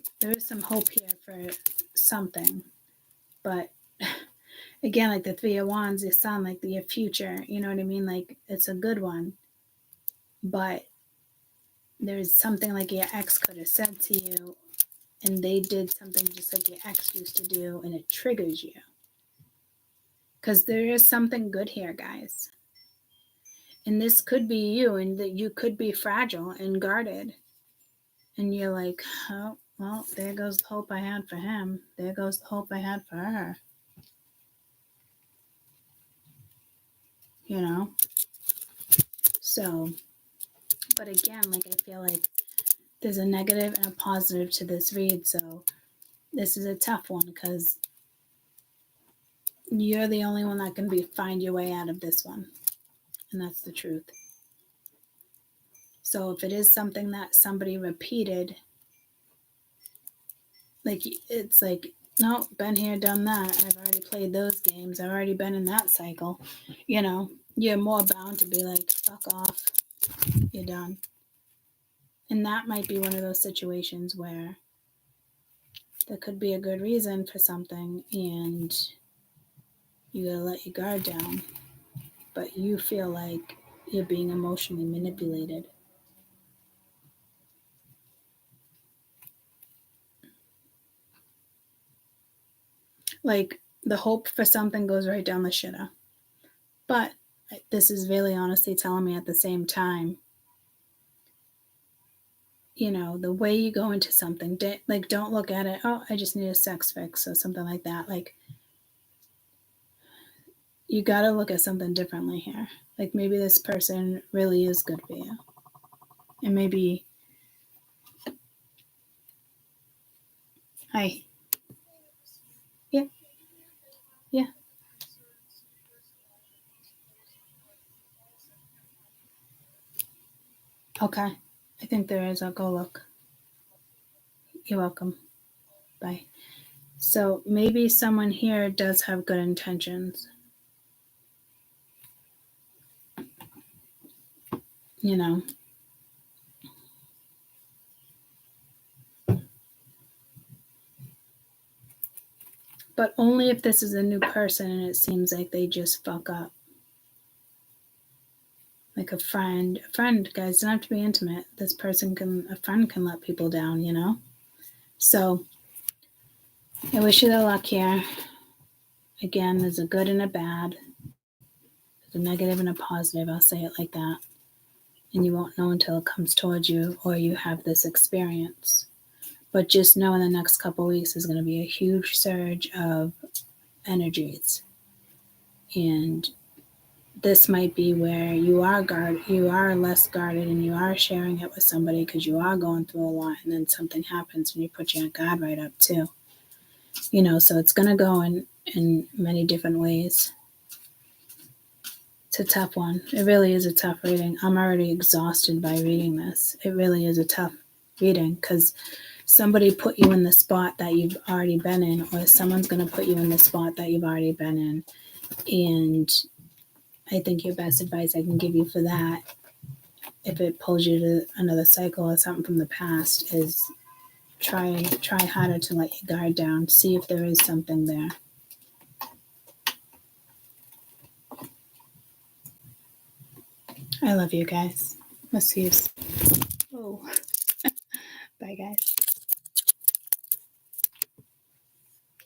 hope here for something, but again, like the Three of Wands, they sound like your future. You know what I mean? Like it's a good one, but there's something like your ex could have said to you, and they did something just like your ex used to do, and it triggers you. Because there is something good here, guys. And this could be you, and that you could be fragile and guarded. And you're like, oh, well, there goes the hope I had for him. There goes the hope I had for her. You know? So, but again, like I feel like there's a negative and a positive to this read. So this is a tough one because you're the only one that can find your way out of this one. And that's the truth. So if it is something that somebody repeated, like it's like, no, been here, done that. I've already played those games. I've already been in that cycle. You know, you're more bound to be like, fuck off. You're done. And that might be one of those situations where there could be a good reason for something and you gotta let your guard down. But you feel like you're being emotionally manipulated. Like the hope for something goes right down the shitter. But this is really honestly telling me at the same time, you know, the way you go into something, like don't look at it, oh, I just need a sex fix or something like that. Like you got to look at something differently here. Like maybe this person really is good for you. And maybe, hi. Yeah. Yeah. Okay. I think there is. I'll go look. You're welcome. Bye. So maybe someone here does have good intentions. You know. But only if this is a new person and it seems like they just fuck up. Like a friend, guys, don't have to be intimate. A friend can let people down, you know? So I wish you the luck here. Again, there's a good and a bad. There's a negative and a positive. I'll say it like that. And you won't know until it comes towards you or you have this experience. But just know in the next couple of weeks is going to be a huge surge of energies. And this might be where you are less guarded and you are sharing it with somebody because you are going through a lot, and then something happens and you put your guard right up too. You know, so it's going to go in many different ways. It's a tough one. It really is a tough reading. I'm already exhausted by reading this. It really is a tough reading because somebody put you in the spot that you've already been in, or someone's going to put you in the spot that you've already been in. And I think your best advice I can give you for that, if it pulls you to another cycle or something from the past, is try harder to let your guard down. See if there is something there. I love you guys. Let's see you. Oh, bye guys.